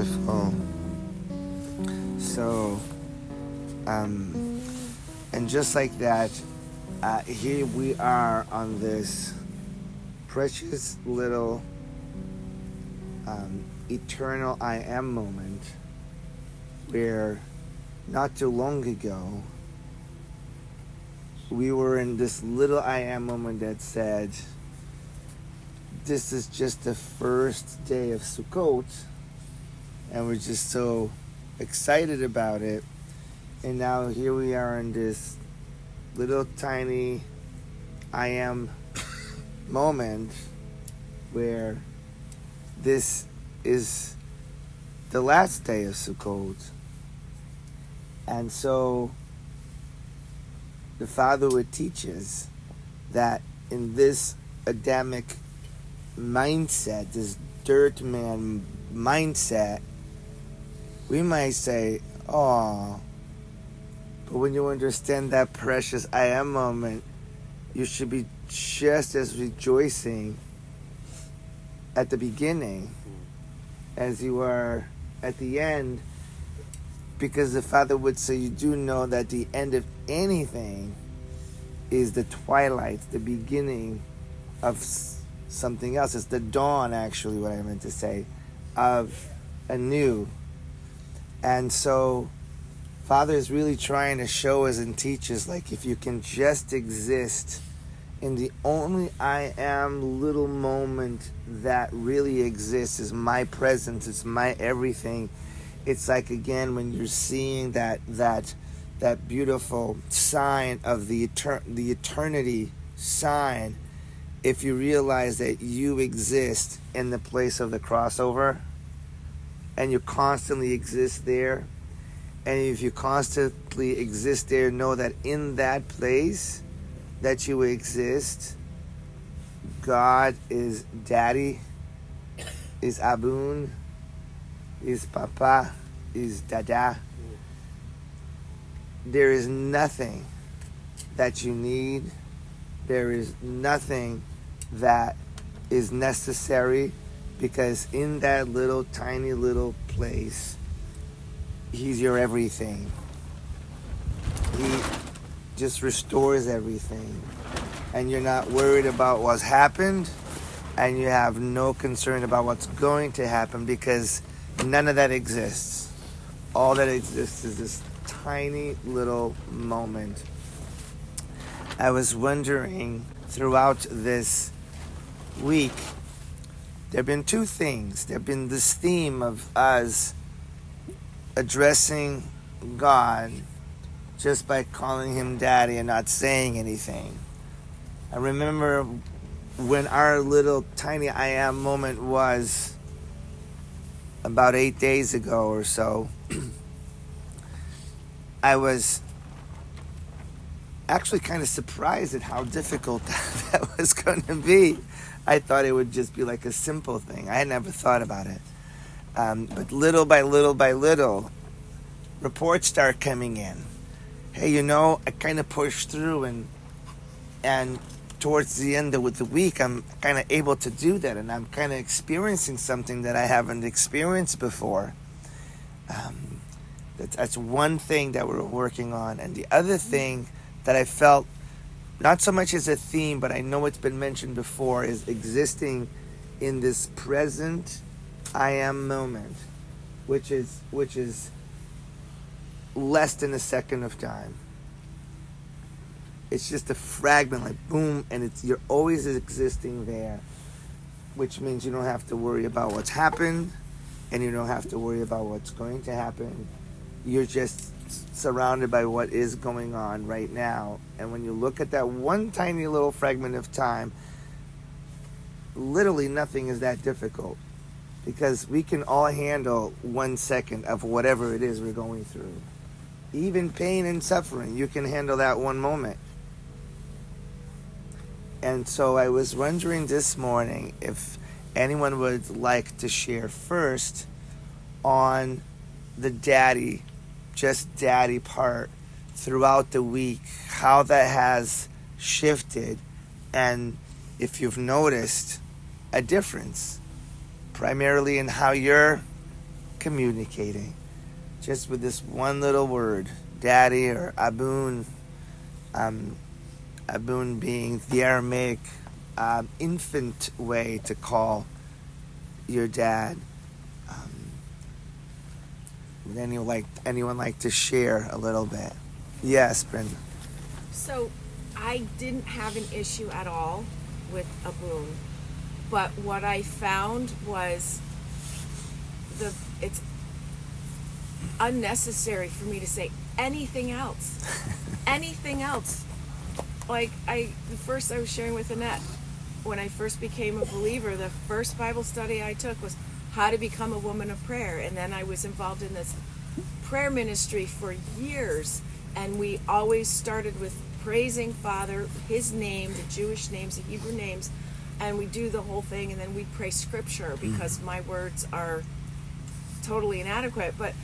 Wonderful. So, and just like that, here we are on this precious little eternal I am moment where not too long ago we were in this little I am moment that said, this is just the first day of Sukkot, and we're just so excited about it. And now here we are in this little tiny I am moment where this is the last day of Sukkot. And so the Father would teach us that in this Adamic mindset, this dirt man mindset, we might say, oh, but when you understand that precious I am moment, you should be just as rejoicing at the beginning as you are at the end, because the Father would say, you do know that the end of anything is the twilight, the beginning of something else. It's the dawn, actually, what I meant to say, of a new. And so Father is really trying to show us and teach us, like, if you can just exist in the only I am little moment that really exists, is my presence, it's my everything. It's like, again, when you're seeing that beautiful sign of the eternity sign, if you realize that you exist in the place of the crossover, and you constantly exist there, and if you constantly exist there, know that in that place that you exist, God is Daddy, is Aboon, is Papa, is Dada. There is nothing that you need. There is nothing that is necessary, because in that little tiny little place, He's your everything. He just restores everything, and you're not worried about what's happened, and you have no concern about what's going to happen, because none of that exists. All that exists is this tiny little moment. I was wondering, throughout this week, there have been two things. There have been this theme of us addressing God just by calling Him Daddy and not saying anything. I remember when our little tiny I am moment was about 8 days ago or so. I was actually kind of surprised at how difficult that was going to be. I thought it would just be like a simple thing. I had never thought about it. But little by little, reports start coming in. Hey, I kind of pushed through, and towards the end of the week, I'm kind of able to do that, and I'm kind of experiencing something that I haven't experienced before. That's one thing that we're working on. And the other thing that I felt, not so much as a theme, but I know it's been mentioned before, is existing in this present I am moment, which is less than a second of time. It's just a fragment, like boom, and you're always existing there, which means you don't have to worry about what's happened, and you don't have to worry about what's going to happen. You're just surrounded by what is going on right now. And when you look at that one tiny little fragment of time, literally nothing is that difficult, because we can all handle 1 second of whatever it is we're going through. Even pain and suffering, you can handle that one moment. And so I was wondering this morning if anyone would like to share first on the daddy part throughout the week, how that has shifted, and if you've noticed a difference, primarily in how you're communicating just with this one little word, daddy, or Aboon. Aboon being the Aramaic infant way to call your dad. Would anyone like to share a little bit? Yes, Brenda. So I didn't have an issue at all with Aboon, but what I found was it's unnecessary for me to say anything else. Anything else. Like first I was sharing with Annette, when I first became a believer, the first Bible study I took was how to become a woman of prayer. And then I was involved in this prayer ministry for years. And we always started with praising Father, his name, the Jewish names, the Hebrew names. And we do the whole thing, and then we pray scripture because my words are totally inadequate. But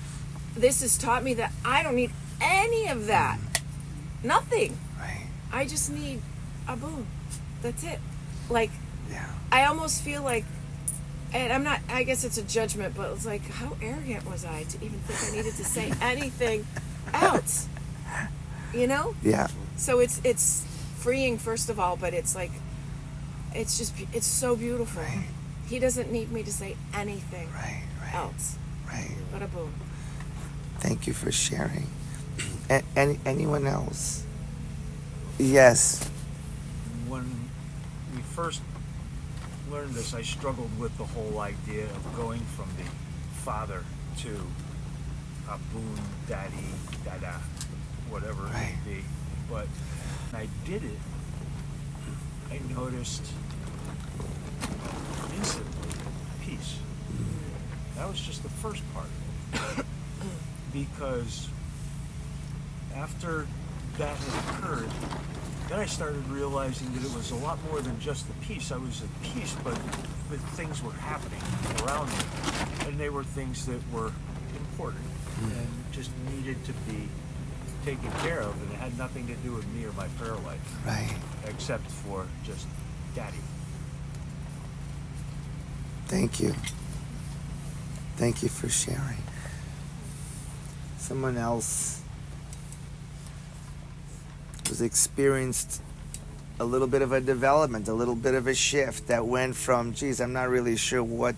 this has taught me that I don't need any of that. Nothing. Right. I just need Aboon. That's it. Like, Yeah. I almost feel like, and I'm not, I guess it's a judgment, but it's like, how arrogant was I to even think I needed to say anything else? You know? Yeah. So it's freeing, first of all, but it's like, it's so beautiful. Right. He doesn't need me to say anything else. Right. But Aboon. Thank you for sharing. Anyone else? Yes. When we first learned this, I struggled with the whole idea of going from the father to Aboon, daddy, dada, whatever it Right. may be. But when I did it, I noticed instantly peace. That was just the first part. Because after that had occurred, then I started realizing that it was a lot more than just the peace. I was at peace, but things were happening around me. And they were things that were important and just needed to be taken care of. And it had nothing to do with me or my prayer life. Right. Except for just daddy. Thank you. Thank you for sharing. Someone else was experienced a little bit of a development, a little bit of a shift that went from, geez, I'm not really sure what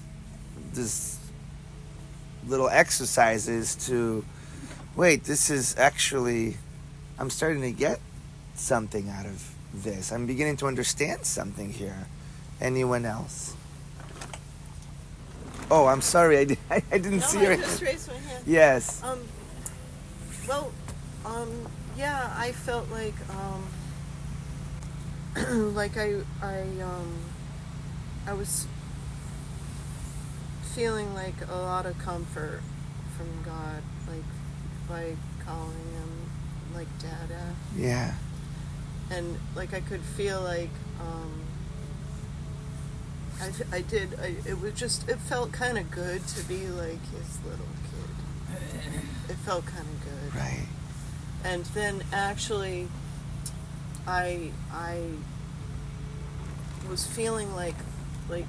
this little exercise is, to, wait, this is actually, I'm starting to get something out of this. I'm beginning to understand something here. Anyone else? Oh, I'm sorry, I didn't see her. I just raised my hand. Yes. Yeah, I felt like, like I was feeling like a lot of comfort from God, like by calling him like Dada. Yeah. And like I could feel like, it felt kind of good to be like his little kid. It felt kind of good. Right. And then actually, I was feeling like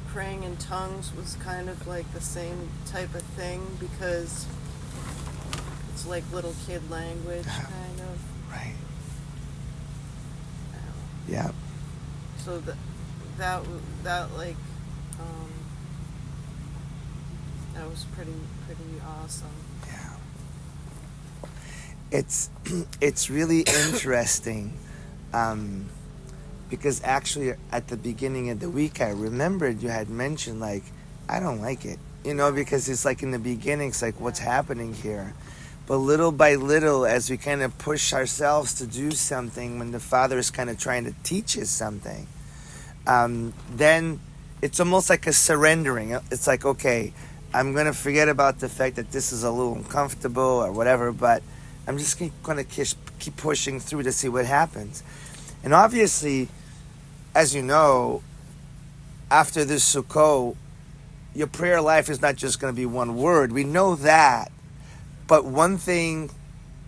praying in tongues was kind of like the same type of thing, because it's like little kid language, kind of. Right. Yeah. So that like, that was pretty awesome. Yeah. It's really interesting, because actually at the beginning of the week I remembered you had mentioned, like, I don't like it, because it's like in the beginning it's like, what's happening here? But little by little, as we kind of push ourselves to do something, when the Father is kind of trying to teach us something, then it's almost like a surrendering. It's like, okay, I'm going to forget about the fact that this is a little uncomfortable or whatever, but I'm just going to keep pushing through to see what happens. And obviously, as you know, after this Sukkot, your prayer life is not just going to be one word. We know that. But one thing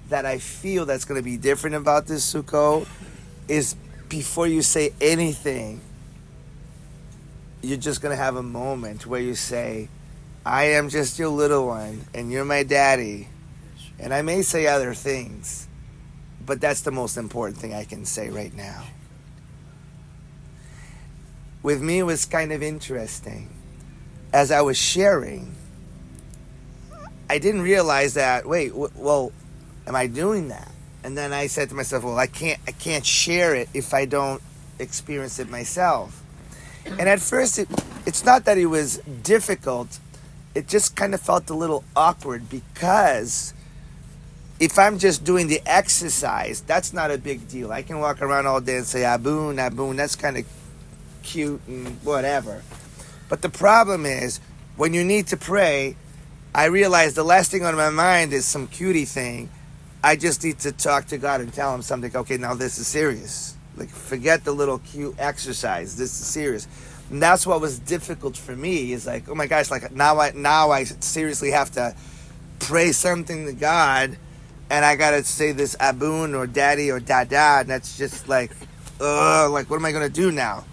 that I feel that's going to be different about this Sukkot is, before you say anything, you're just going to have a moment where you say, I am just your little one, and you're my daddy. And I may say other things, but that's the most important thing I can say right now. With me, it was kind of interesting. As I was sharing, I didn't realize that, well, am I doing that? And then I said to myself, well, I can't share it if I don't experience it myself. And at first, it's not that it was difficult. It just kind of felt a little awkward because if I'm just doing the exercise, that's not a big deal. I can walk around all day and say, Aboon, Aboon, that's kind of cute and whatever. But the problem is, when you need to pray, I realize the last thing on my mind is some cutie thing. I just need to talk to God and tell him something. Okay, now this is serious. Like, forget the little cute exercise. This is serious. And that's what was difficult for me. Is like, oh my gosh, like now I seriously have to pray something to God, and I gotta say this Aboon or Daddy or Dada, and that's just like what am I gonna do now?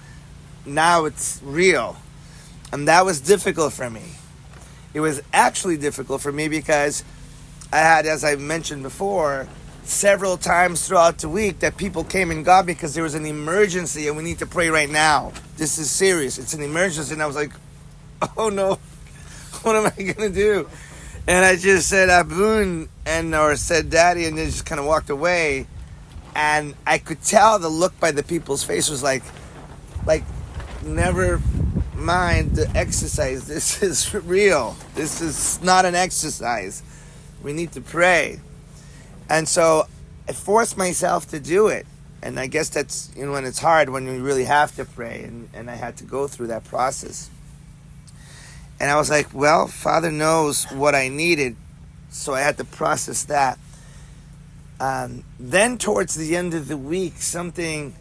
Now it's real. And that was difficult for me. It was actually difficult for me because I had, as I mentioned before, several times throughout the week that people came and got me because there was an emergency and we need to pray right now. This is serious. It's an emergency. And I was like, oh no, what am I going to do? And I just said Aboon or said Daddy, and then just kind of walked away. And I could tell the look by the people's face was like, never mind the exercise. This is real. This is not an exercise. We need to pray. And so I forced myself to do it. And I guess that's, when it's hard, when you really have to pray. And I had to go through that process. And I was like, well, Father knows what I needed. So I had to process that. Then towards the end of the week, something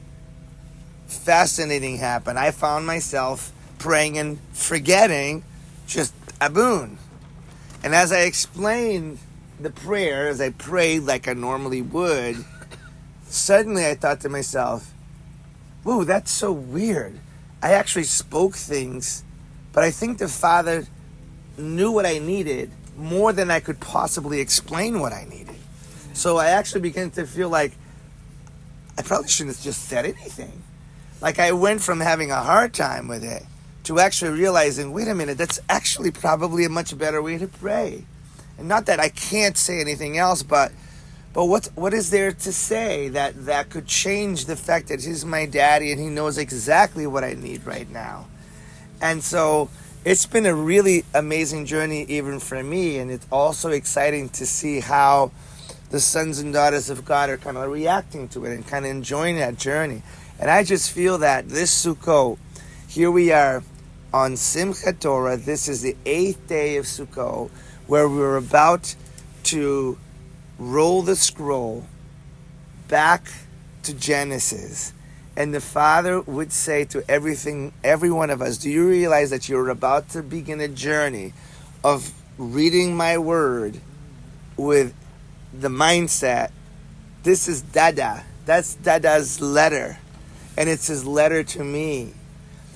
fascinating happened. I found myself praying and forgetting just Aboon. And as I explained the prayer, as I prayed like I normally would, suddenly I thought to myself, whoa, that's so weird. I actually spoke things, but I think the Father knew what I needed more than I could possibly explain what I needed. So I actually began to feel like I probably shouldn't have just said anything. Like I went from having a hard time with it to actually realizing, wait a minute, that's actually probably a much better way to pray. And not that I can't say anything else, but what is there to say that could change the fact that he's my daddy and he knows exactly what I need right now. And so it's been a really amazing journey even for me, and it's also exciting to see how the sons and daughters of God are kind of reacting to it and kind of enjoying that journey. And I just feel that this Sukkot, here we are on Simchat Torah. This is the 8th day of Sukkot, where we're about to roll the scroll back to Genesis. And the Father would say to every one of us, do you realize that you're about to begin a journey of reading my word with the mindset, this is Dada. That's Dada's letter. And it's his letter to me.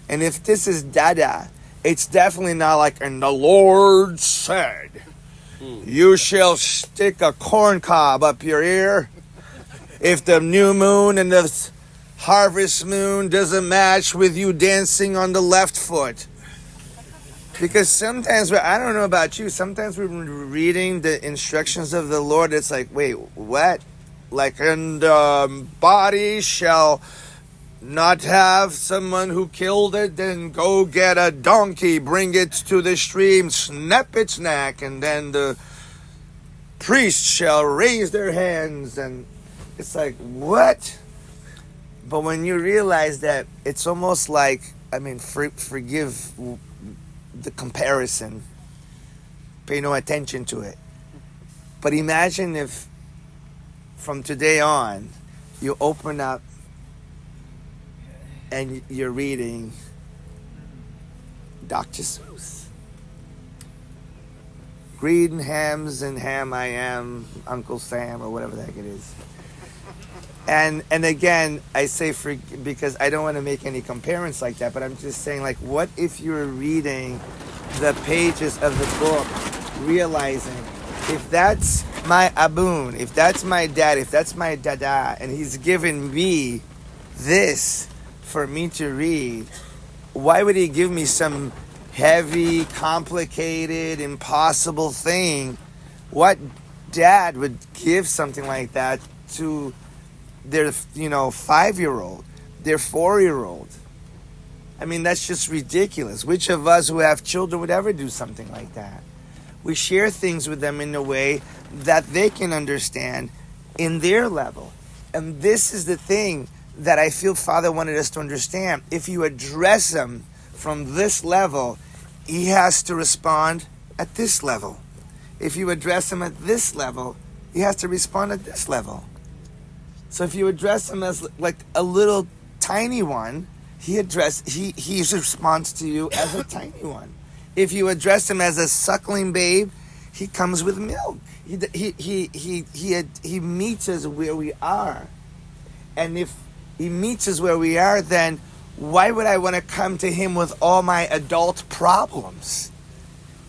And if this is Dada, it's definitely not like, and the Lord said, you shall stick a corn cob up your ear if the new moon and the harvest moon doesn't match with you dancing on the left foot. Because sometimes, I don't know about you, sometimes we're reading the instructions of the Lord, it's like, wait, what? Like, and body shall not have someone who killed it, then go get a donkey, bring it to the stream, snap its neck, and then the priest shall raise their hands. And it's like, what? But when you realize that it's almost like, forgive the comparison, pay no attention to it. But imagine if from today on you open up and you're reading Dr. Seuss. Green hams and ham I am, Uncle Sam, or whatever the heck it is. And again, I say because I don't want to make any comparisons like that, but I'm just saying, like, what if you were reading the pages of the book, realizing if that's my Aboon, if that's my dad, if that's my dada, and he's given me this for me to read, why would he give me some heavy, complicated, impossible thing? What dad would give something like that to their 5-year-old, their 4-year-old? I mean, that's just ridiculous. Which of us who have children would ever do something like that? We share things with them in a way that they can understand in their level. And this is the thing that I feel Father wanted us to understand. If you address him from this level, he has to respond at this level. If you address him at this level, he has to respond at this level. So if you address him as like a little tiny one, he responds to you as a tiny one. If you address him as a suckling babe, he comes with milk. He meets us where we are. And if he meets us where we are, then why would I want to come to him with all my adult problems?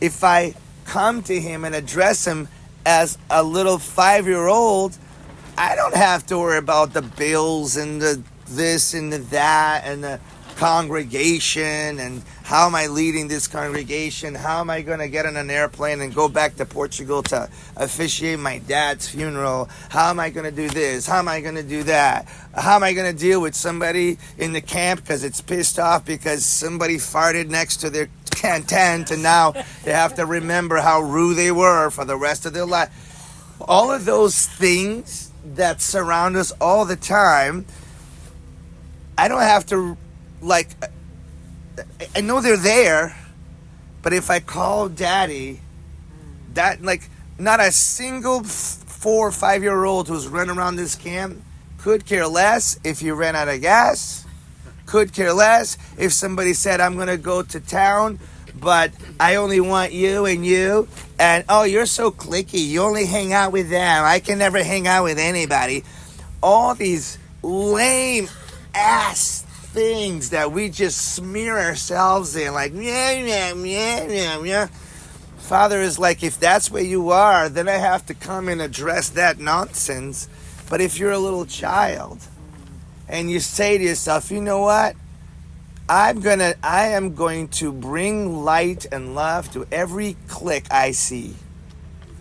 If I come to him and address him as a little 5-year-old, I don't have to worry about the bills and the this and the that and the congregation and how am I leading this congregation? How am I going to get on an airplane and go back to Portugal to officiate my dad's funeral? How am I going to do this? How am I going to do that? How am I going to deal with somebody in the camp because it's pissed off because somebody farted next to their tent and now they have to remember how rude they were for the rest of their life? All of those things that surround us all the time, I don't have to, like, I know they're there, but if I call daddy, that, like, not a single 4 or 5-year-old who's running around this camp could care less if you ran out of gas, could care less if somebody said, I'm going to go to town, but I only want you, and oh, you're so cliquey, you only hang out with them, I can never hang out with anybody. All these lame ass things that we just smear ourselves in, like, yeah. Father is like, if that's where you are, then I have to come and address that nonsense. But if you're a little child and you say to yourself, you know what? I am going to bring light and love to every clique I see.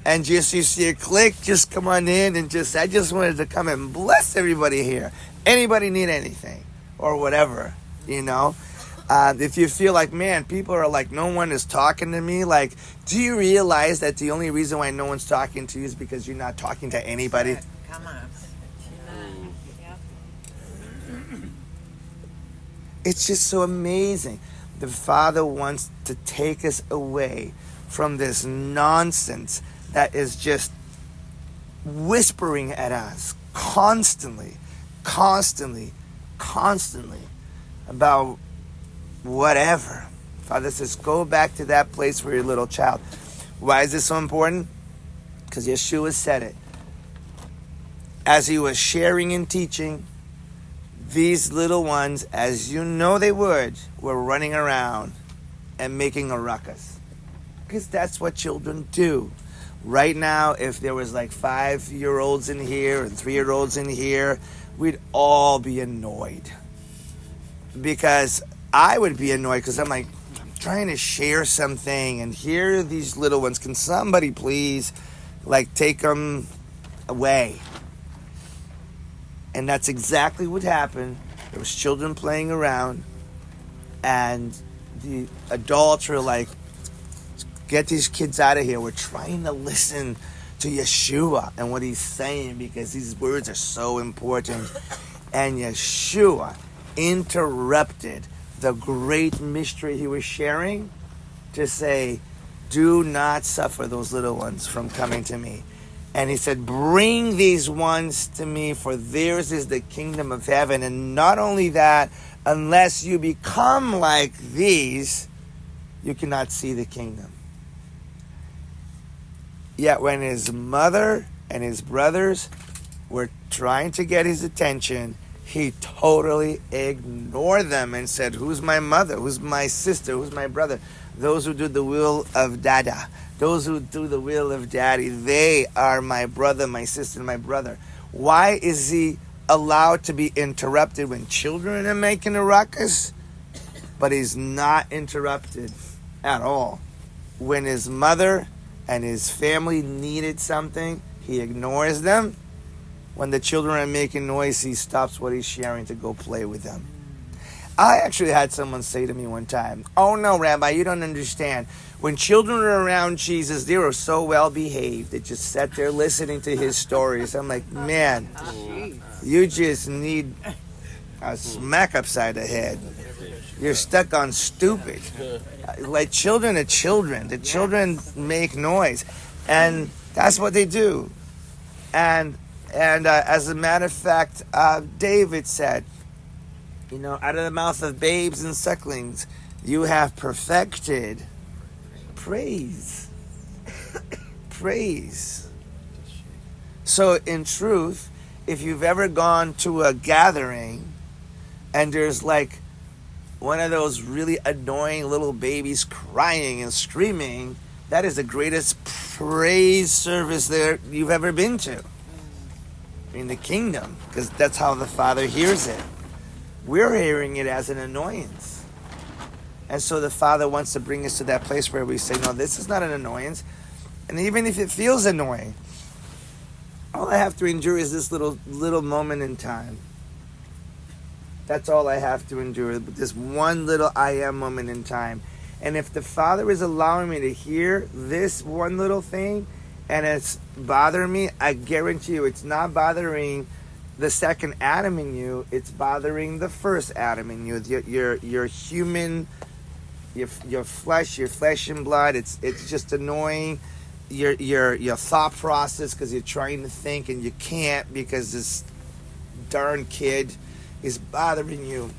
And just, you see a clique, just come on in and I just wanted to come and bless everybody here. Anybody need anything or whatever, if you feel like, man, people are like, no one is talking to me, like, do you realize that the only reason why no one's talking to you is because you're not talking to anybody? Come on. It's just so amazing. The Father wants to take us away from this nonsense that is just whispering at us constantly about whatever. Father says, go back to that place where you're a little child. Why is this so important? Because Yeshua said it. As he was sharing and teaching, these little ones, as you know they would, were running around and making a ruckus. Because that's what children do. Right now, if there was like 5-year-olds in here and 3-year-olds in here, we'd all be annoyed. Because I would be annoyed because I'm like, I'm trying to share something and here are these little ones. Can somebody please like take them away? And that's exactly what happened. There was children playing around and the adults were like, get these kids out of here. We're trying to listen to Yeshua and what he's saying because these words are so important. And Yeshua interrupted the great mystery he was sharing to say, do not suffer those little ones from coming to me. And he said, bring these ones to me, for theirs is the kingdom of heaven. And not only that, unless you become like these, you cannot see the kingdom. Yet when his mother and his brothers were trying to get his attention, he totally ignored them and said, who's my mother? Who's my sister? Who's my brother? Those who do the will of Dada. Those who do the will of Daddy. They are my brother, my sister, and my brother. Why is he allowed to be interrupted when children are making a ruckus? But he's not interrupted at all. When his mother and his family needed something, he ignores them. When the children are making noise, he stops what he's sharing to go play with them. I actually had someone say to me one time, oh no, Rabbi, you don't understand. When children are around Jesus, they are so well behaved. They just sat there listening to his stories. I'm like, man, you just need a smack upside the head. You're stuck on stupid. Like, children are children. The children make noise. And that's what they do. And as a matter of fact, David said, you know, out of the mouth of babes and sucklings, you have perfected praise. Praise. So in truth, if you've ever gone to a gathering and there's like one of those really annoying little babies crying and screaming, that is the greatest praise service there you've ever been to. In the kingdom, because that's how the Father hears it. We're hearing it as an annoyance. And so the Father wants to bring us to that place where we say, no, this is not an annoyance. And even if it feels annoying, all I have to endure is this little moment in time. That's all I have to endure, this one little I am moment in time. And if the Father is allowing me to hear this one little thing, and it's bothering me, I guarantee you it's not bothering the second Adam in you, it's bothering the first Adam in you. Your human, your flesh and blood, it's just annoying. Your thought process, because you're trying to think and you can't because this darn kid is bothering you.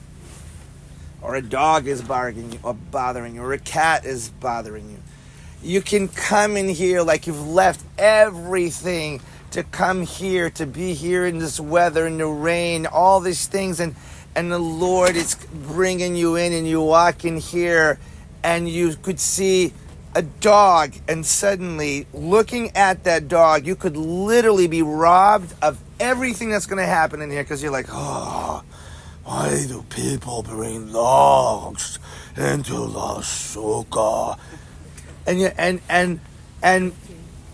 Or a dog is bothering you, or a cat is bothering you. You can come in here like you've left everything to come here, to be here in this weather, in the rain, all these things, and the Lord is bringing you in, and you walk in here, and you could see a dog, and suddenly, looking at that dog, you could literally be robbed of everything that's going to happen in here, because you're like, oh, why do people bring dogs into the Sukkot? And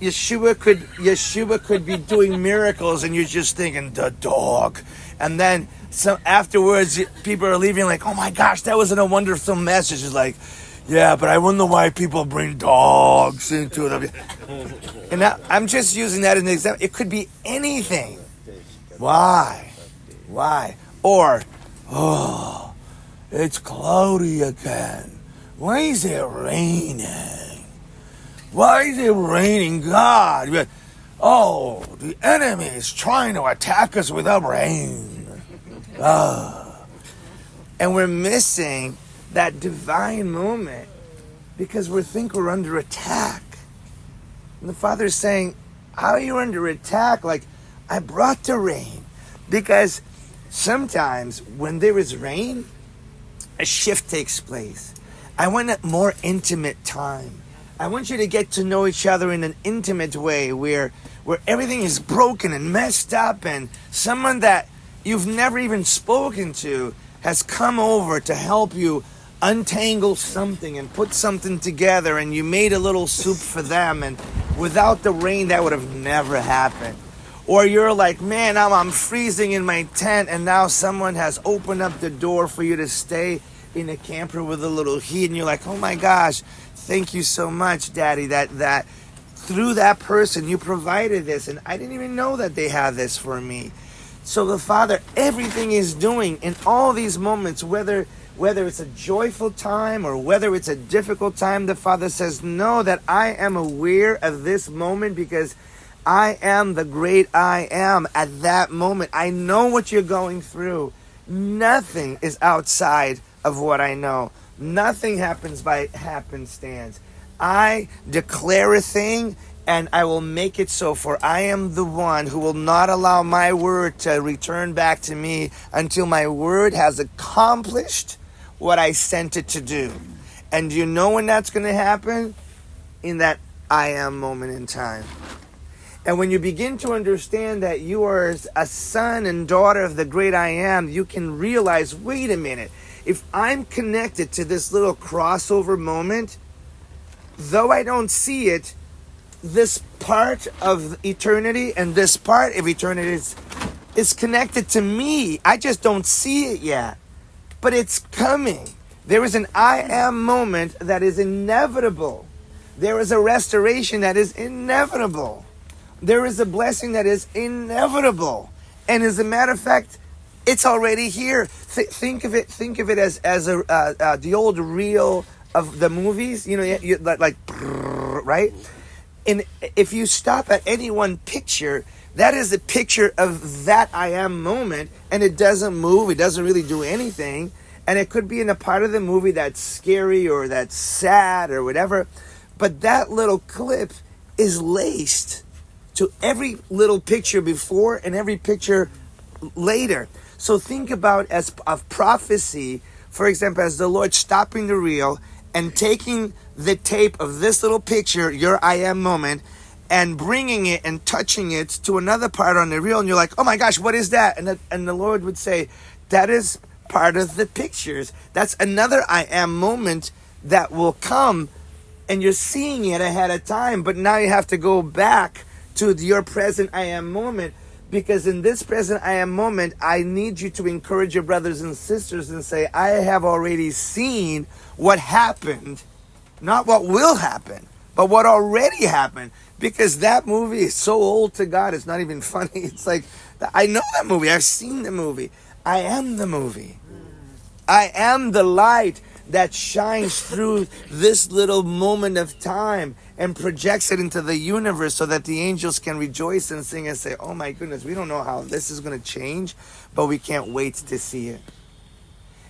Yeshua could be doing miracles, and you're just thinking the dog. And then afterwards, people are leaving like, oh my gosh, that was a wonderful message. It's like, yeah, but I wonder why people bring dogs into the. And I'm just using that as an example. It could be anything. Why? Or, oh, it's cloudy again. Why is it raining? Why is it raining, God? Oh, the enemy is trying to attack us without rain. And we're missing that divine moment because we think we're under attack. And the Father's saying, how are you under attack? Like, I brought the rain. Because sometimes when there is rain, a shift takes place. I want a more intimate time. I want you to get to know each other in an intimate way where everything is broken and messed up, and someone that you've never even spoken to has come over to help you untangle something and put something together, and you made a little soup for them, and without the rain that would have never happened. Or you're like, man, I'm freezing in my tent, and now someone has opened up the door for you to stay in a camper with a little heat, and you're like, oh my gosh, thank you so much, Daddy, that through that person you provided this, and I didn't even know that they have this for me. So the Father, everything is doing in all these moments, whether it's a joyful time or whether it's a difficult time, the Father says, know that I am aware of this moment because I am the great I am at that moment. I know what you're going through. Nothing is outside of what I know. Nothing happens by happenstance. I declare a thing and I will make it so, for I am the one who will not allow my word to return back to me until my word has accomplished what I sent it to do. And do you know when that's going to happen? In that I am moment in time. And when you begin to understand that you are a son and daughter of the great I am, you can realize, wait a minute, if I'm connected to this little crossover moment, though I don't see it, this part of eternity and this part of eternity is connected to me. I just don't see it yet, but it's coming. There is an I am moment that is inevitable. There is a restoration that is inevitable. There is a blessing that is inevitable. And as a matter of fact, it's already here. Think of it as the old reel of the movies, like right? And if you stop at any one picture, that is a picture of that I am moment, and it doesn't move, it doesn't really do anything, and it could be in a part of the movie that's scary or that's sad or whatever, but that little clip is laced to every little picture before and every picture later. So think about as of prophecy, for example, as the Lord stopping the reel and taking the tape of this little picture, your I am moment, and bringing it and touching it to another part on the reel, and you're like, oh my gosh, what is that? And the Lord would say, that is part of the pictures. That's another I am moment that will come, and you're seeing it ahead of time, but now you have to go back to your present I am moment, because in this present I am moment, I need you to encourage your brothers and sisters and say, I have already seen what happened, not what will happen, but what already happened, because that movie is so old to God, it's not even funny. It's like, I know that movie, I've seen the movie. I am the movie. I am the light that shines through this little moment of time and projects it into the universe so that the angels can rejoice and sing and say, oh my goodness, we don't know how this is going to change, but we can't wait to see it.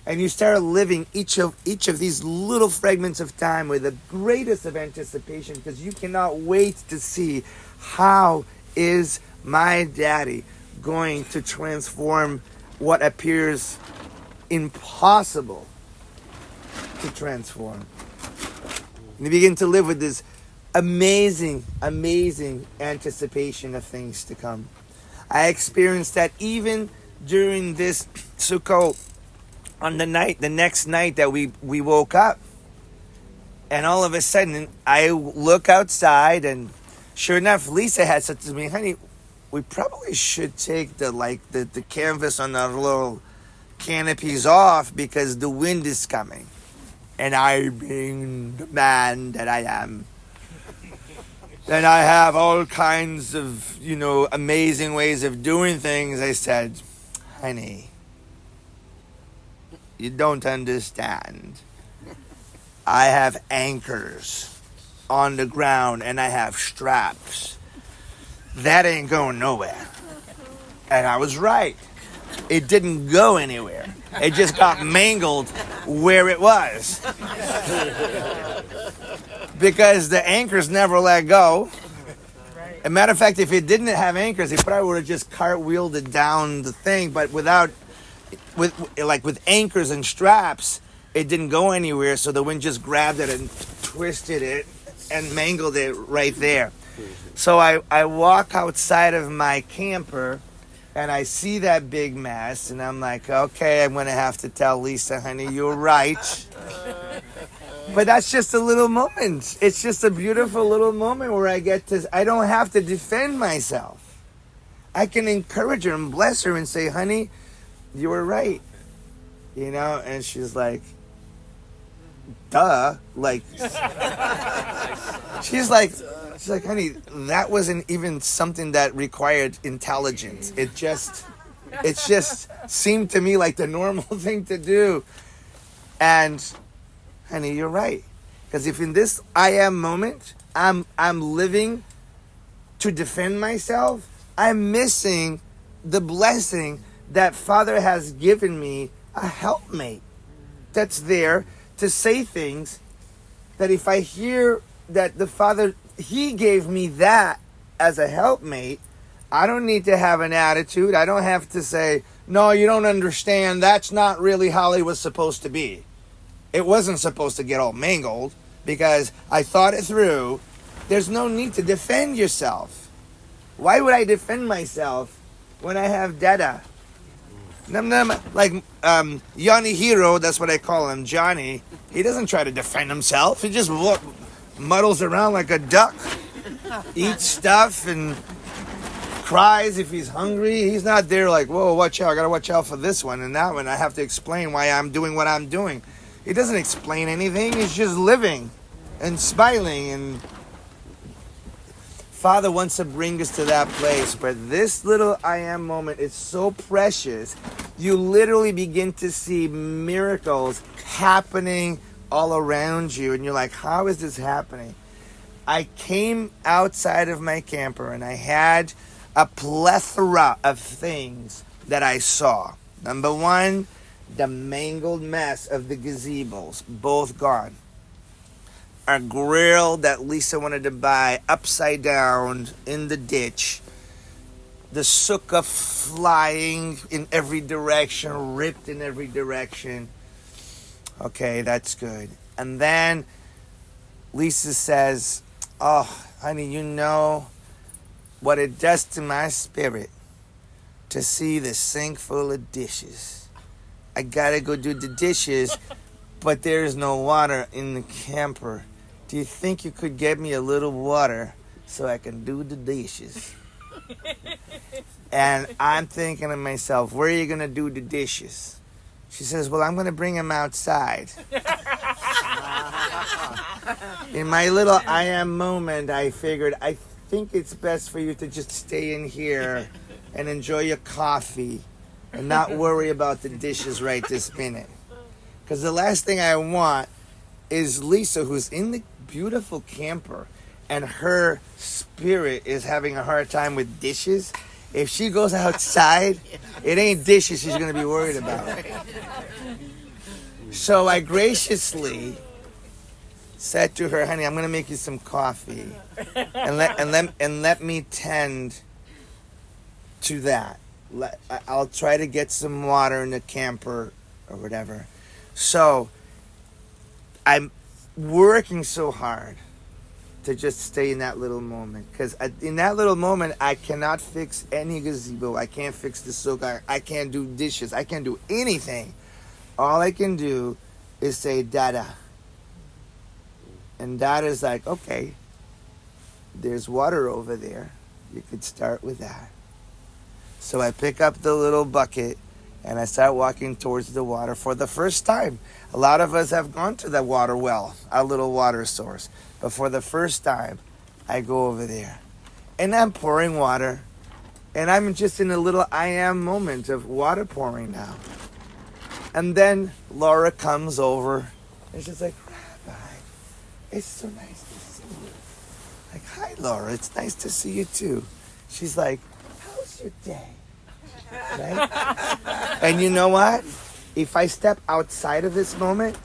And you start living each of these little fragments of time with the greatest of anticipation, because you cannot wait to see how is my daddy going to transform what appears impossible to transform. And you begin to live with this amazing anticipation of things to come. I experienced that even during this Sukkot, on the next night that we woke up, and all of a sudden I look outside, and sure enough, Lisa had said to me, honey, we probably should take the canvas on the little canopies off because the wind is coming. And I, being the man that I am, and I have all kinds of, amazing ways of doing things, I said, honey, you don't understand. I have anchors on the ground and I have straps. That ain't going nowhere. And I was right. It didn't go anywhere. It just got mangled where it was. Because the anchors never let go. As a matter of fact, if it didn't have anchors, he probably would have just cartwheeled it down the thing. But with anchors and straps, it didn't go anywhere. So the wind just grabbed it and twisted it and mangled it right there. So I walk outside of my camper and I see that big mess, and I'm like, okay, I'm going to have to tell Lisa, honey, you're right. But that's just a little moment. It's just a beautiful little moment where I don't have to defend myself. I can encourage her and bless her and say, honey, you were right. And she's like, duh. She's like, honey, that wasn't even something that required intelligence. It just seemed to me like the normal thing to do. And honey, you're right. Because if in this I am moment, I'm living to defend myself, I'm missing the blessing that Father has given me, a helpmate that's there to say things that if I hear that the Father, he gave me that as a helpmate. I don't need to have an attitude. I don't have to say, no, you don't understand. That's not really how it was supposed to be. It wasn't supposed to get all mangled because I thought it through. There's no need to defend yourself. Why would I defend myself when I have dada? Like Yanni Hero, that's what I call him, Johnny. He doesn't try to defend himself. He just muddles around like a duck, eats stuff and cries if he's hungry. He's not there like, whoa, watch out, I gotta watch out for this one and that one. I have to explain why I'm doing what I'm doing. He doesn't explain anything. He's just living and smiling. And Father wants to bring us to that place where this little I am moment is so precious. You literally begin to see miracles happening all around you. And you're like, how is this happening? I came outside of my camper and I had a plethora of things that I saw. Number one, the mangled mess of the gazebos, both gone. A grill that Lisa wanted to buy upside down in the ditch. The sukkah flying in every direction, ripped in every direction. Okay, that's good. And then Lisa says, oh, honey, you know what it does to my spirit to see the sink full of dishes. I gotta go do the dishes, but there's no water in the camper. Do you think you could get me a little water so I can do the dishes? And I'm thinking to myself, where are you gonna do the dishes? She says, well, I'm gonna bring them outside. In my little I am moment, I figured, I think it's best for you to just stay in here and enjoy your coffee and not worry about the dishes right this minute. Because the last thing I want is Lisa, who's in the beautiful camper, and her spirit is having a hard time with dishes. If she goes outside, it ain't dishes she's going to be worried about. So I graciously said to her, honey, I'm going to make you some coffee and let me tend to that. I'll try to get some water in the camper or whatever. So I'm working so hard to just stay in that little moment, because in that little moment I cannot fix any gazebo. I can't fix the sukkah. I can't do dishes. I can't do anything. All I can do is say dada. And Dada's like, okay, there's water over there. You could start with that. So I pick up the little bucket and I start walking towards the water for the first time. A lot of us have gone to the water well, our little water source. But for the first time, I go over there. And I'm pouring water. And I'm just in a little I am moment of water pouring now. And then Laura comes over and she's like, Rabbi, it's so nice to see you. Like, hi, Laura, it's nice to see you too. She's like, how's your day? Right? And you know what? If I step outside of this moment,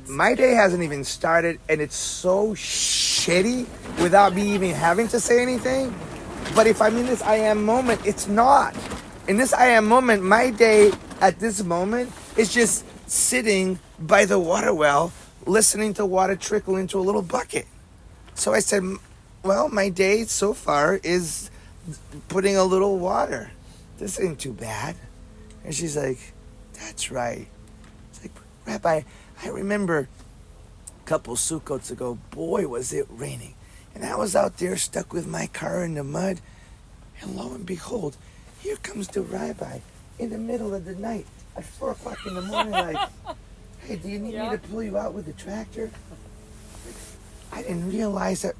my day hasn't even started and it's so shitty without me even having to say anything. But if I'm in this I am moment, it's not. In this I am moment, my day at this moment is just sitting by the water well, listening to water trickle into a little bucket. So I said, well, my day so far is putting a little water. This ain't too bad. And she's like, that's right. It's like, Rabbi, I remember a couple Sukkots ago, boy, was it raining. And I was out there stuck with my car in the mud. And lo and behold, here comes the rabbi in the middle of the night at 4 o'clock in the morning, like, hey, do you need me to pull you out with the tractor? I didn't realize that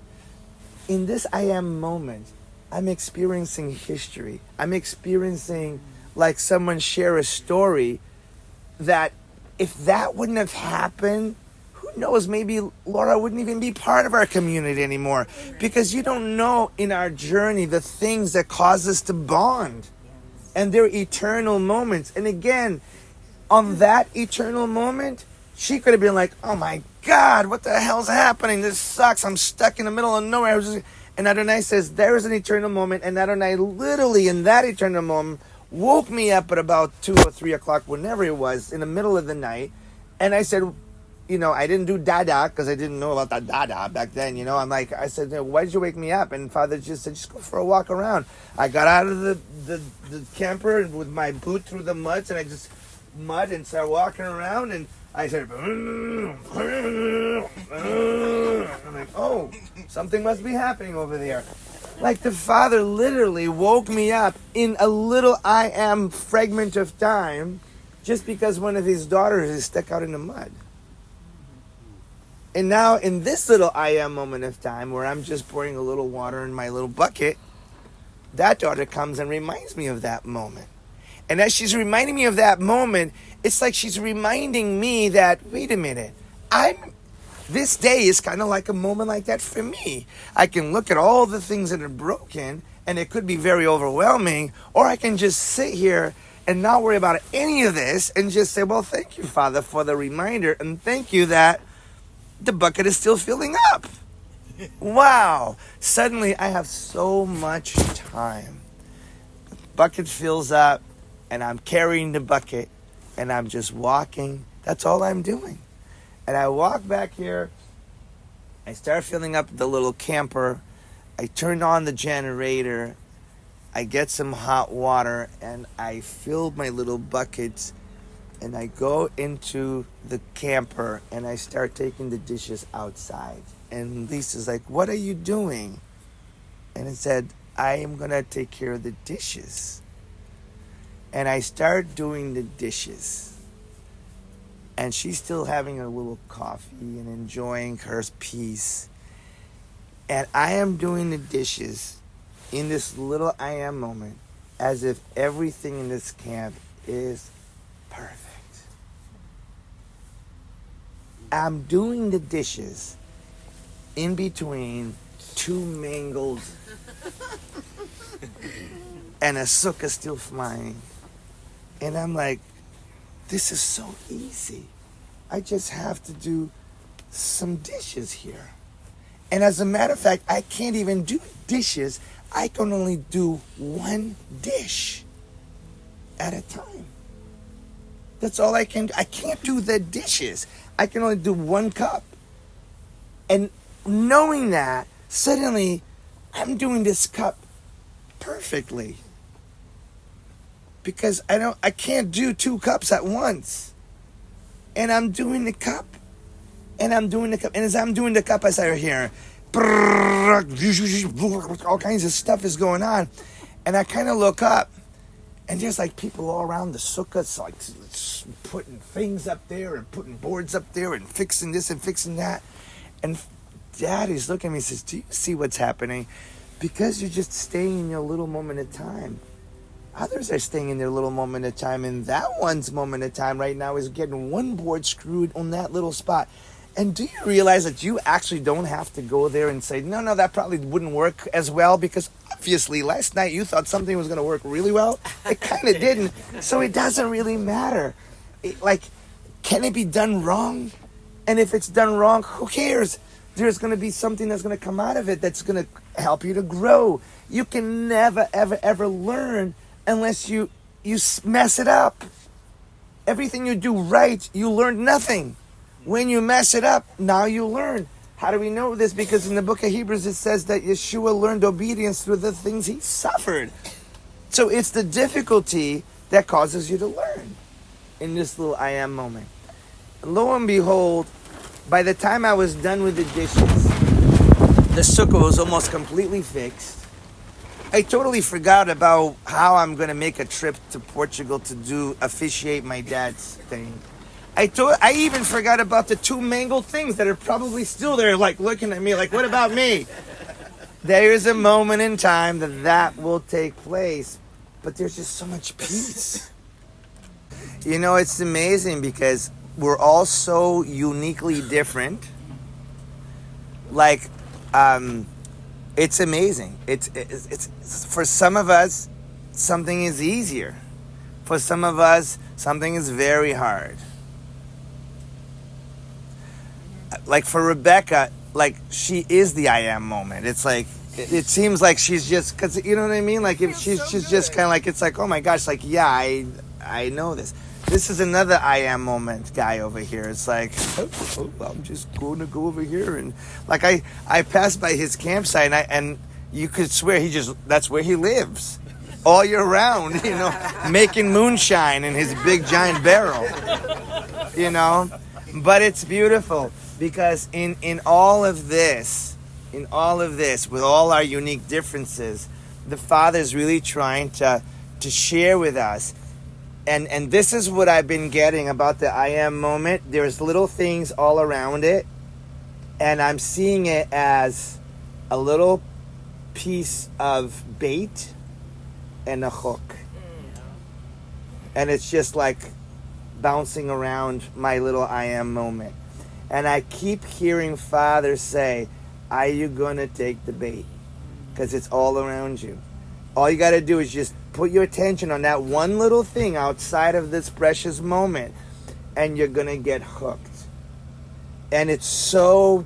in this I am moment, I'm experiencing history. I'm experiencing like someone share a story that if that wouldn't have happened, who knows, maybe Laura wouldn't even be part of our community anymore. Because you don't know in our journey the things that cause us to bond. And they're eternal moments. And again, on that eternal moment, She could have been like, oh my God, what the hell's happening? This sucks. I'm stuck in the middle of nowhere. And Adonai says, there is an eternal moment. And Adonai literally in that eternal moment woke me up at about 2 or 3 o'clock, whenever it was, in the middle of the night. And I said, I didn't do dada because I didn't know about that dada back then. I said, why did you wake me up? And Father just said, just go for a walk around. I got out of the camper with my boot through the muds, and I just mud and started walking around, and I said, I'm like, oh, something must be happening over there. Like the Father literally woke me up in a little I am fragment of time just because one of his daughters is stuck out in the mud. And now in this little I am moment of time where I'm just pouring a little water in my little bucket, that daughter comes and reminds me of that moment. And as she's reminding me of that moment, it's like she's reminding me that, wait a minute, this day is kind of like a moment like that for me. I can look at all the things that are broken, and it could be very overwhelming, or I can just sit here and not worry about any of this and just say, well, thank you, Father, for the reminder, and thank you that the bucket is still filling up. Wow. Suddenly I have so much time. The bucket fills up, and I'm carrying the bucket, and I'm just walking. That's all I'm doing. And I walk back here. I start filling up the little camper. I turn on the generator. I get some hot water, and I fill my little buckets. And I go into the camper, and I start taking the dishes outside. And Lisa's like, what are you doing? And I said, I am going to take care of the dishes. And I start doing the dishes. And she's still having a little coffee and enjoying her peace. And I am doing the dishes in this little I am moment as if everything in this camp is perfect. I'm doing the dishes in between 2 mangled and a sukkah still flying. And I'm like, this is so easy. I just have to do some dishes here. And as a matter of fact, I can't even do dishes. I can only do 1 dish at a time. That's all I can do. I can't do the dishes. I can only do 1 cup. And knowing that, suddenly I'm doing this cup perfectly. Because I can't do 2 cups at once. And I'm doing the cup. And I'm doing the cup. And as I'm doing the cup, I start hearing all kinds of stuff is going on. And I kind of look up. And there's like people all around the sukkah, like putting things up there and putting boards up there and fixing this and fixing that. And Daddy's looking at me and says, do you see what's happening? Because you're just staying in your little moment of time. Others are staying in their little moment of time, and that one's moment of time right now is getting 1 board screwed on that little spot. And do you realize that you actually don't have to go there and say, no, that probably wouldn't work as well, because obviously last night you thought something was going to work really well. It kind of didn't. So it doesn't really matter. Can it be done wrong? And if it's done wrong, who cares? There's going to be something that's going to come out of it that's going to help you to grow. You can never, ever, ever learn unless you mess it up. Everything you do right, you learn nothing. When you mess it up, now you learn. How do we know this? Because in the book of Hebrews it says that Yeshua learned obedience through the things he suffered. So it's the difficulty that causes you to learn in this little I am moment. Lo and behold, by the time I was done with the dishes, the sukkah was almost completely fixed. I totally forgot about how I'm going to make a trip to Portugal to officiate my dad's thing. I even forgot about the 2 mangled things that are probably still there, like looking at me like, what about me? There's a moment in time that will take place, but there's just so much peace. It's amazing because we're all so uniquely different. It's amazing. It's for some of us, something is easier. For some of us, something is very hard. like for Rebecca, like she is the I am moment. It's like it seems like she's just, because you know what I mean. Like if she's just kind of like, it's like, oh my gosh, like yeah, I know this. This is another I am moment guy over here. It's like, oh, I'm just going to go over here, and like I passed by his campsite, and you could swear that's where he lives all year round, you know, making moonshine in his big giant barrel, you know. But it's beautiful because in all of this, with all our unique differences, the Father's really trying to share with us. And this is what I've been getting about the I am moment. There's little things all around it, and I'm seeing it as a little piece of bait and a hook. And it's just like bouncing around my little I am moment. And I keep hearing Father say, are you going to take the bait? Because it's all around you. All you got to do is just put your attention on that one little thing outside of this precious moment, and you're going to get hooked. And it's so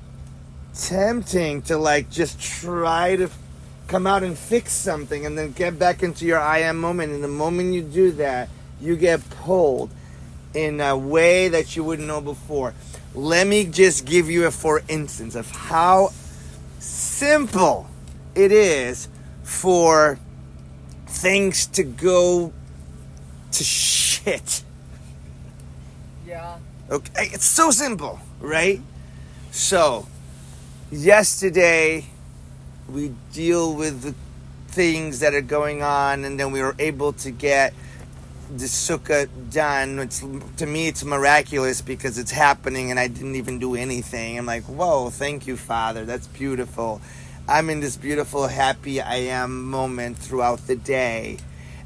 tempting to like just try to come out and fix something and then get back into your I am moment. And the moment you do that, you get pulled in a way that you wouldn't know before. Let me just give you a for instance of how simple it is for things to go to shit. Yeah. Okay, it's so simple, right? So, yesterday we deal with the things that are going on, and then we were able to get the Sukkot done. To me, it's miraculous because it's happening and I didn't even do anything. I'm like, whoa, thank you, Father. That's beautiful. I'm in this beautiful, happy I am moment throughout the day.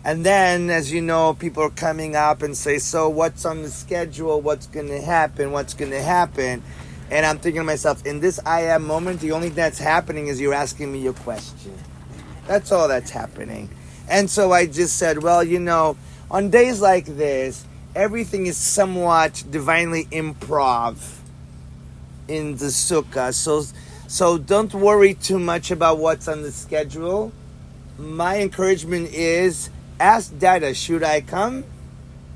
And then, as you know, people are coming up and say, so what's on the schedule? What's going to happen? What's going to happen? And I'm thinking to myself, in this I am moment, the only thing that's happening is you're asking me a question. That's all that's happening. And so I just said, well, you know, on days like this, everything is somewhat divinely improv in the sukkah. So don't worry too much about what's on the schedule. My encouragement is, ask Dada, should I come?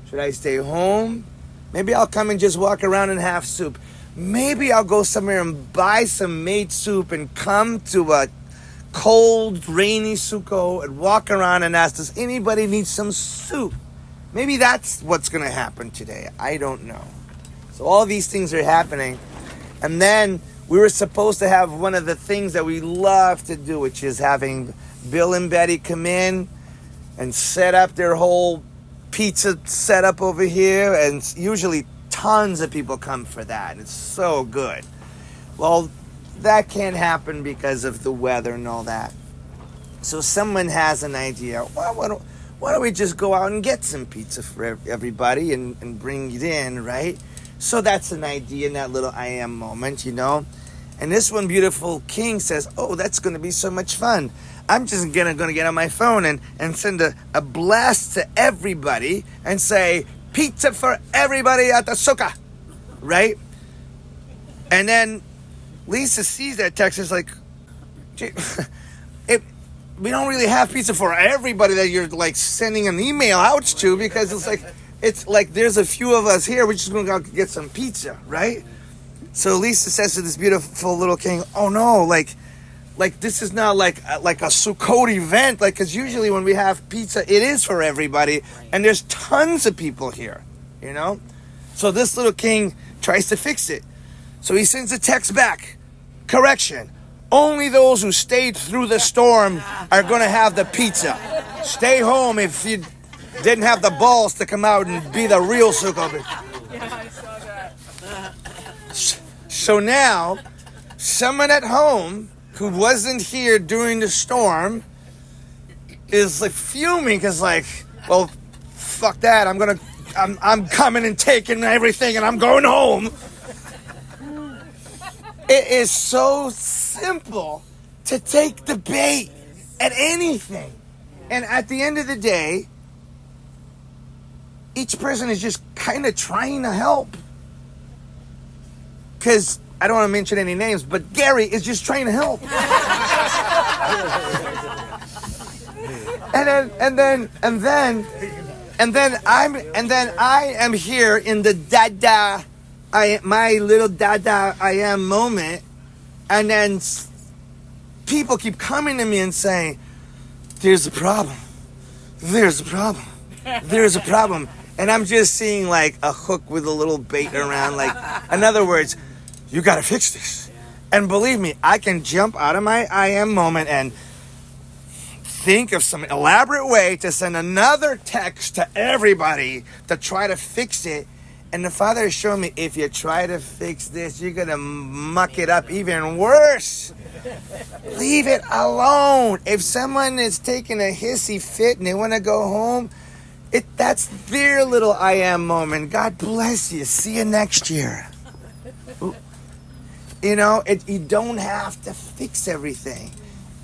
Should I stay home? Maybe I'll come and just walk around and have soup. Maybe I'll go somewhere and buy some made soup and come to a cold, rainy Sukkot and walk around and ask, does anybody need some soup? Maybe that's what's going to happen today. I don't know. So all these things are happening. And then we were supposed to have one of the things that we love to do, which is having Bill and Betty come in and set up their whole pizza setup over here. And usually tons of people come for that. It's so good. Well, that can't happen because of the weather and all that. So someone has an idea. Well, why don't we just go out and get some pizza for everybody and bring it in, right? So that's an idea in that little I am moment, you know. And this one beautiful king says, oh, that's going to be so much fun. I'm just going to get on my phone and send a blast to everybody and say, pizza for everybody at the sukkah, right? And then Lisa sees that text and is like, we don't really have pizza for everybody that you're like sending an email out to, because it's like there's a few of us here. We're just going to go get some pizza, right? So Lisa says to this beautiful little king, oh no, like this is not like a Sukkot event, like, because usually when we have pizza, it is for everybody, and there's tons of people here, you know? So this little king tries to fix it. So he sends a text back. Correction. Only those who stayed through the storm are going to have the pizza. Stay home if you didn't have the balls to come out and be the real Sukkot. Yeah, I saw that. So now, someone at home who wasn't here during the storm is like fuming, because like, well, fuck that. I'm coming and taking everything and I'm going home. It is so simple to take the bait at anything. And at the end of the day, each person is just kind of trying to help. Because I don't want to mention any names, but Gary is just trying to help. and then I am here in the my little dada I am moment, and then people keep coming to me and saying, "There's a problem. There's a problem. There's a problem." And I'm just seeing like a hook with a little bait around. Like, in other words, you got to fix this. And believe me, I can jump out of my I am moment and think of some elaborate way to send another text to everybody to try to fix it. And the Father is showing me, if you try to fix this, you're going to muck it up even worse. Leave it alone. If someone is taking a hissy fit and they want to go home, that's their little I am moment. God bless you. See you next year. You know, you don't have to fix everything.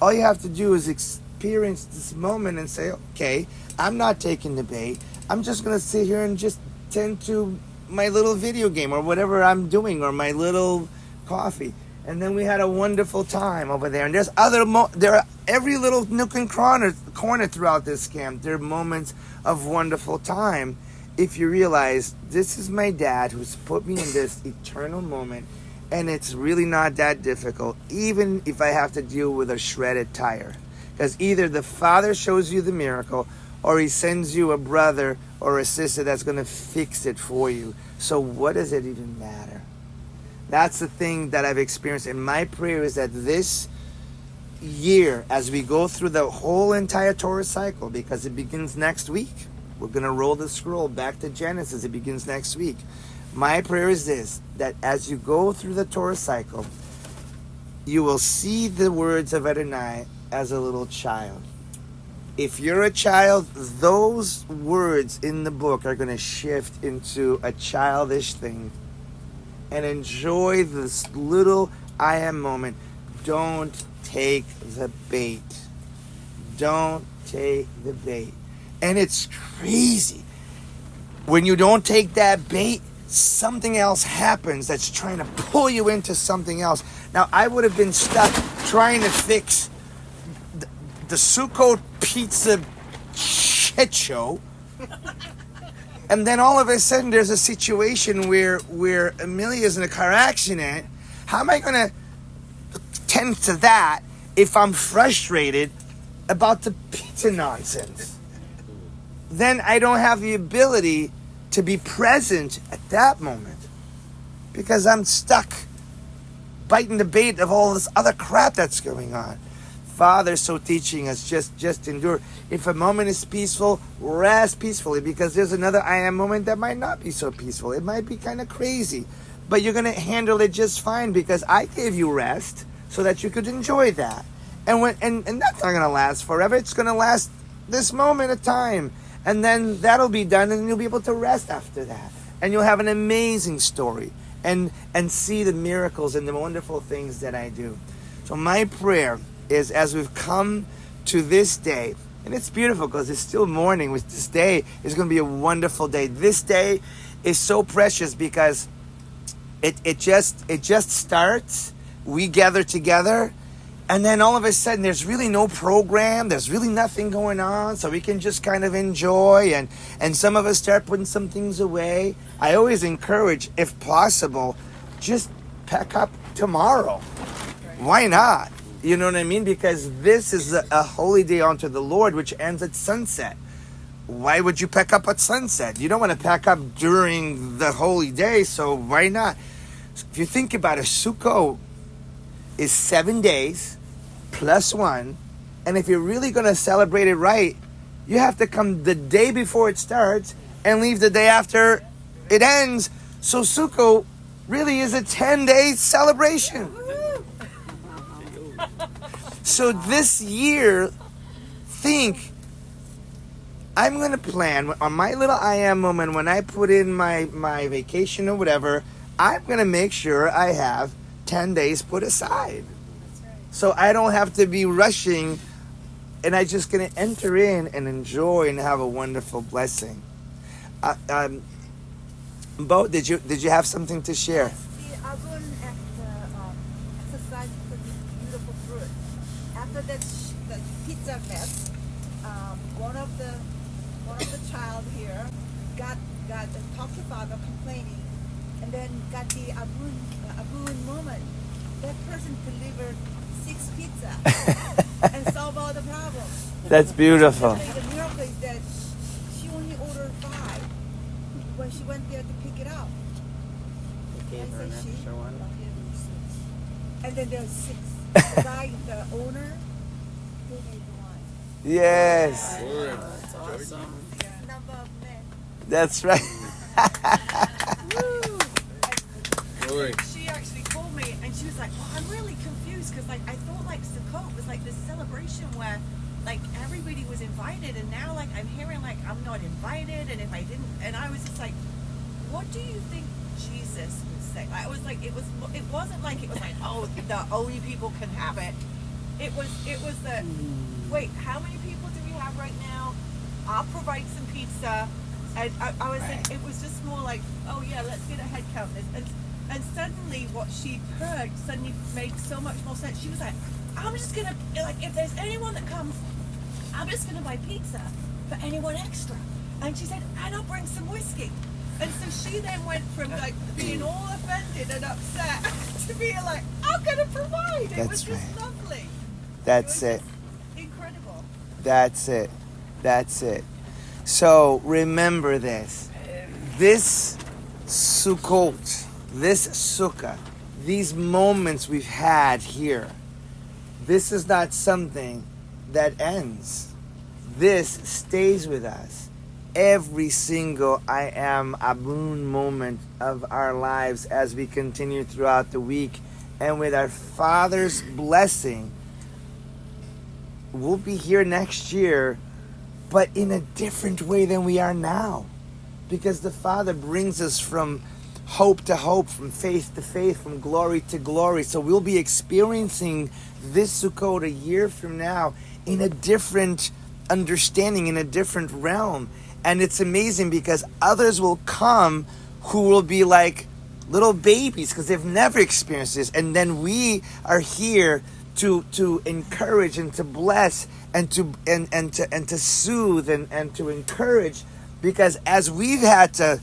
All you have to do is experience this moment and say, okay, I'm not taking the bait. I'm just going to sit here and just tend to my little video game or whatever I'm doing, or my little coffee. And then we had a wonderful time over there. And there's there are every little nook and corner throughout this camp. There are moments of wonderful time. If you realize, this is my dad who's put me in this eternal moment, and it's really not that difficult, even if I have to deal with a shredded tire. Because either the Father shows you the miracle, or he sends you a brother or a sister that's going to fix it for you. So what does it even matter? That's the thing that I've experienced. And my prayer is that this year, as we go through the whole entire Torah cycle, because it begins next week, we're going to roll the scroll back to Genesis. It begins next week. My prayer is this, that as you go through the Torah cycle, you will see the words of Adonai as a little child. If you're a child, those words in the book are going to shift into a childish thing. And enjoy this little I am moment. Don't take the bait. Don't take the bait. And it's crazy. When you don't take that bait, something else happens that's trying to pull you into something else. Now, I would have been stuck trying to fix the Sukkot pizza shit show. And then all of a sudden there's a situation where Amelia's in a car accident. How am I going to tend to that if I'm frustrated about the pizza nonsense? Then I don't have the ability to be present at that moment because I'm stuck biting the bait of all this other crap that's going on. Father's so teaching us, just endure. If a moment is peaceful, rest peacefully, because there's another I am moment that might not be so peaceful. It might be kind of crazy, but you're going to handle it just fine because I gave you rest so that you could enjoy that. And that's not going to last forever. It's going to last this moment of time, and then that'll be done, and you'll be able to rest after that, and you'll have an amazing story and see the miracles and the wonderful things that I do. So my prayer is, as we've come to this day, and it's beautiful because it's still morning, which this day is going to be a wonderful day. This day is so precious because it just starts. We gather together, and then all of a sudden there's really no program, there's really nothing going on, so we can just kind of enjoy, and some of us start putting some things away. I always encourage, if possible, just pack up tomorrow. Why not? You know what I mean? Because this is a holy day unto the Lord, which ends at sunset. Why would you pack up at sunset? You don't want to pack up during the holy day, so why not? So if you think about it, Sukkot is 7 days plus 1, and if you're really going to celebrate it right, you have to come the day before it starts and leave the day after it ends. So Sukkot really is a 10-day celebration. So this year, I'm going to plan on my little I am moment when I put in my vacation or whatever. I'm going to make sure I have 10 days put aside. That's right. So I don't have to be rushing, and I'm just going to enter in and enjoy and have a wonderful blessing. Bo, did you have something to share? The Aboon outside for this beautiful fruit. After that, the pizza mess, one of the child here got talked to father complaining, and then got the Aboon moment. That person delivered 6 pizza and solved all the problems. That's beautiful. The miracle is that she only ordered 5 when she went there to pick it up. They gave her an extra one. And then there's 6. The guy, the owner, they made 1. Yes, That's awesome. Number of men. that's right. Woo! Glory. She actually called me and she was like, well, I'm really confused because like I thought like Sukkot was like this celebration where like everybody was invited, and now like I'm hearing like I'm not invited, and if I didn't, and I was just like, what do you think Jesus would say? Like, it wasn't like it was like, oh, the only people can have it. It was the wait, how many people do we have right now? I'll provide some pizza. And I was like, it was just more like, oh yeah, let's get a head count. And suddenly what she heard suddenly made so much more sense. She was like, I'm just gonna, like, if there's anyone that comes, I'm just gonna buy pizza for anyone extra. And she said, and I'll bring some whiskey. And so she then went from like being all offended and upset to being like, I'm gonna provide. It was just lovely. That's it. Incredible. That's it. That's it. So remember this. This Sukkot, this Sukkah, these moments we've had here, this is not something that ends. This stays with us. Every single I am Aboon moment of our lives as we continue throughout the week. And with our Father's blessing, we'll be here next year, but in a different way than we are now. Because the Father brings us from hope to hope, from faith to faith, from glory to glory. So we'll be experiencing this Sukkot a year from now in a different understanding, in a different realm. And it's amazing because others will come who will be like little babies because they've never experienced this. And then we are here to encourage and to bless and to soothe and to encourage, because as we've had to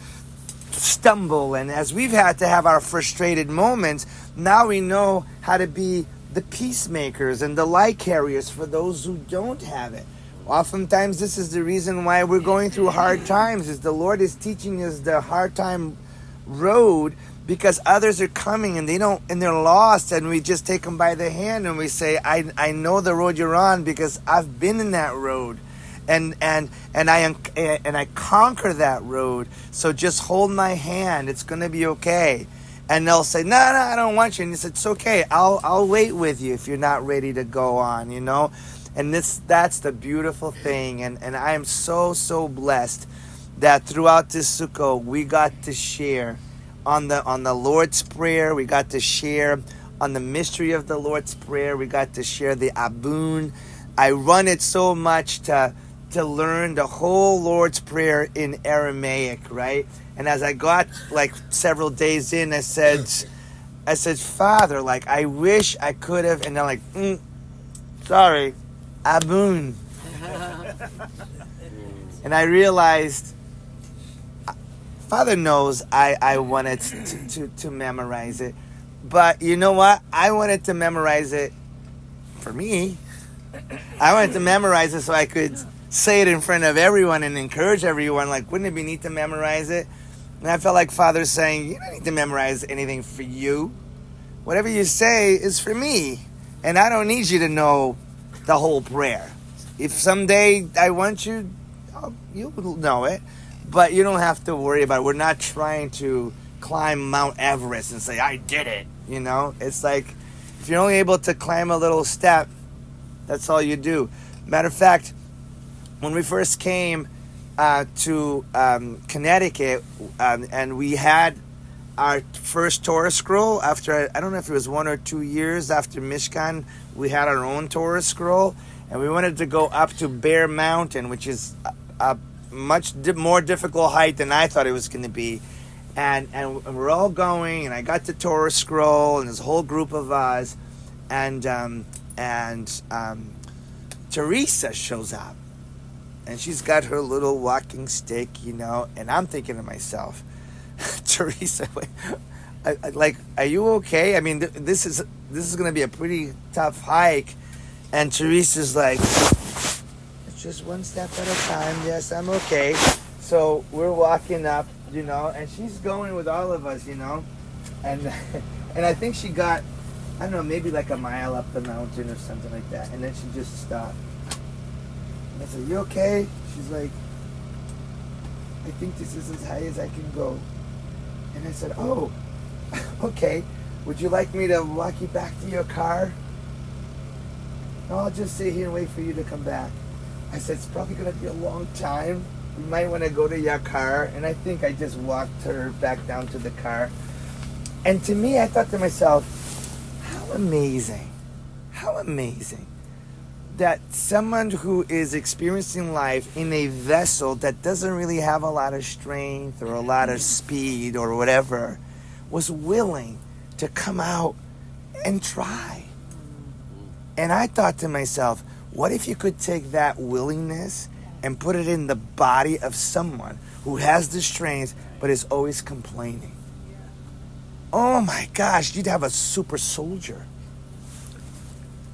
stumble and as we've had to have our frustrated moments, now we know how to be the peacemakers and the light carriers for those who don't have it. Oftentimes this is the reason why we're going through hard times, is the Lord is teaching us the hard time road, because others are coming and they're lost, and we just take them by the hand and we say, I know the road you're on because I've been in that road, and I conquer that road. So just hold my hand. It's gonna be okay. And they'll say, no, I don't want you. And he said, it's okay. I'll wait with you if you're not ready to go on. You know. And that's the beautiful thing. And I am so blessed that throughout this Sukkot we got to share on the Lord's Prayer. We got to share on the mystery of the Lord's Prayer. We got to share the Aboon. I run it so much to learn the whole Lord's Prayer in Aramaic, right? And as I got like several days in, I said, Father, like, I wish I could have. And they're like, sorry, Aboon. And I realized, Father knows I wanted to memorize it. But you know what? I wanted to memorize it for me. I wanted to memorize it so I could say it in front of everyone and encourage everyone. Like, wouldn't it be neat to memorize it? And I felt like Father's saying, you don't need to memorize anything for you. Whatever you say is for me. And I don't need you to know the whole prayer. If someday I want you, you'll know it. But you don't have to worry about it. We're not trying to climb Mount Everest and say, I did it. You know, it's like, if you're only able to climb a little step, that's all you do. Matter of fact, when we first came to Connecticut, and we had our first Torah scroll after, I don't know if it was 1 or 2 years after Mishkan, we had our own Torah scroll, and we wanted to go up to Bear Mountain, which is a much more difficult height than I thought it was going to be. And we're all going, and I got the Torah scroll, and this whole group of us, and Teresa shows up, and she's got her little walking stick, and I'm thinking to myself, Teresa, are you okay? I mean, this is going to be a pretty tough hike, and Teresa's like, it's just one step at a time. Yes, I'm okay. So we're walking up, and she's going with all of us, and I think she got, I don't know, maybe like a mile up the mountain or something like that, and then she just stopped. And I said, you okay? She's like, I think this is as high as I can go. And I said, oh, okay. Would you like me to walk you back to your car? No, I'll just stay here and wait for you to come back. I said, it's probably going to be a long time. You might want to go to your car. And I think I just walked her back down to the car. And to me, I thought to myself, how amazing that someone who is experiencing life in a vessel that doesn't really have a lot of strength or a lot of speed or whatever was willing to come out and try. And I thought to myself, what if you could take that willingness and put it in the body of someone who has the strength but is always complaining? Oh my gosh, you'd have a super soldier,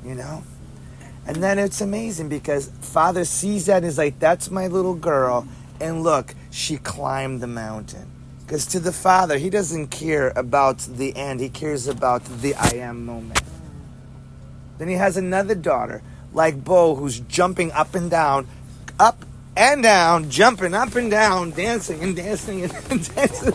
And then it's amazing because Father sees that and is like, that's my little girl. And look, she climbed the mountain. Because to the Father, he doesn't care about the end. He cares about the I am moment. Then he has another daughter, like Bo, who's jumping up and down, jumping up and down, dancing and dancing and dancing.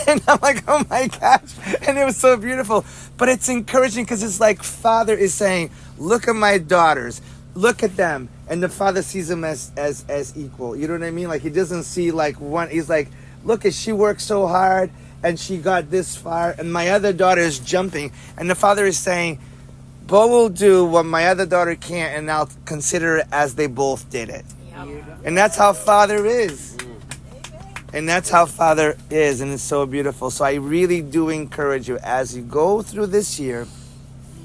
And I'm like, oh my gosh. And it was so beautiful. But it's encouraging because it's like Father is saying, look at my daughters. Look at them. And the Father sees them as equal. You know what I mean? Like he doesn't see like one. He's like, look, she worked so hard and she got this far. And my other daughter is jumping. And the Father is saying, Bo will do what my other daughter can't. And I'll consider it as they both did it. And that's how Father is. And that's how Father is, and it's so beautiful. So I really do encourage you, as you go through this year,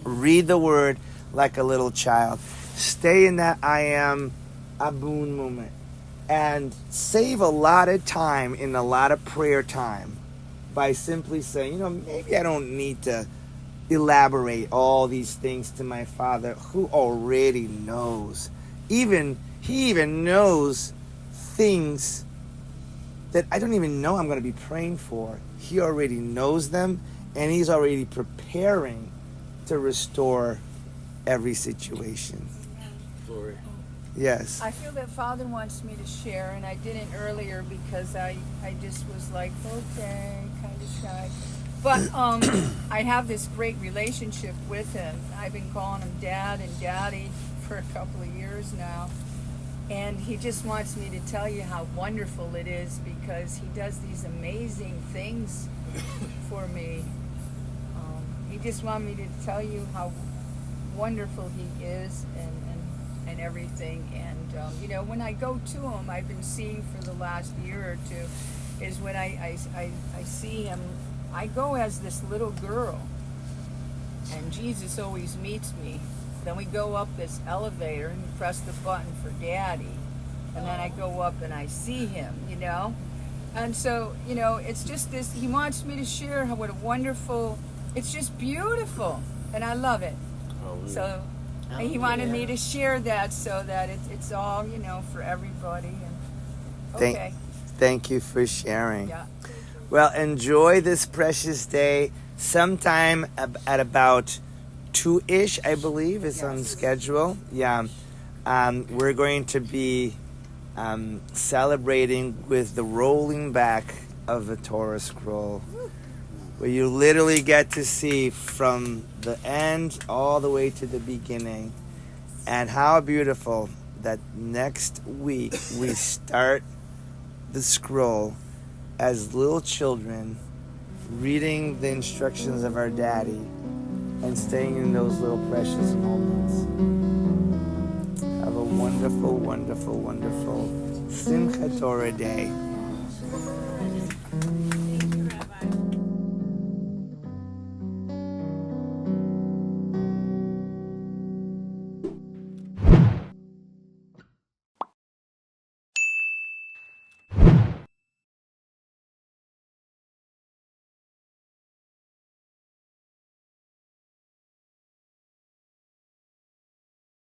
read the Word like a little child. Stay in that I am Aboon moment. And save a lot of time in a lot of prayer time by simply saying, maybe I don't need to elaborate all these things to my Father who already knows. He even knows things that I don't even know I'm going to be praying for. He already knows them, and he's already preparing to restore every situation. Glory. Yes. I feel that Father wants me to share, and I didn't earlier because I just was like, okay, kind of shy. But I have this great relationship with him. I've been calling him Dad and Daddy for a couple of years now. And he just wants me to tell you how wonderful it is because he does these amazing things for me. He just wanted me to tell you how wonderful he is and everything. And, when I go to him, I've been seeing for the last year or two, is when I see him, I go as this little girl. And Jesus always meets me. Then we go up this elevator and press the button for Daddy. And then I go up and I see him, And so, it's just this, he wants me to share what a wonderful, it's just beautiful. And I love it. Hallelujah. So he wanted me to share that so that it's all, for everybody. And okay. Thank you for sharing. Yeah. Well, enjoy this precious day. Sometime at about 2-ish, I believe, is on schedule. Yeah. We're going to be celebrating with the rolling back of the Torah scroll, where you literally get to see from the end all the way to the beginning. And how beautiful that next week we start the scroll as little children, reading the instructions of our Daddy and staying in those little precious moments. Have a wonderful, wonderful, wonderful Simchat Torah day.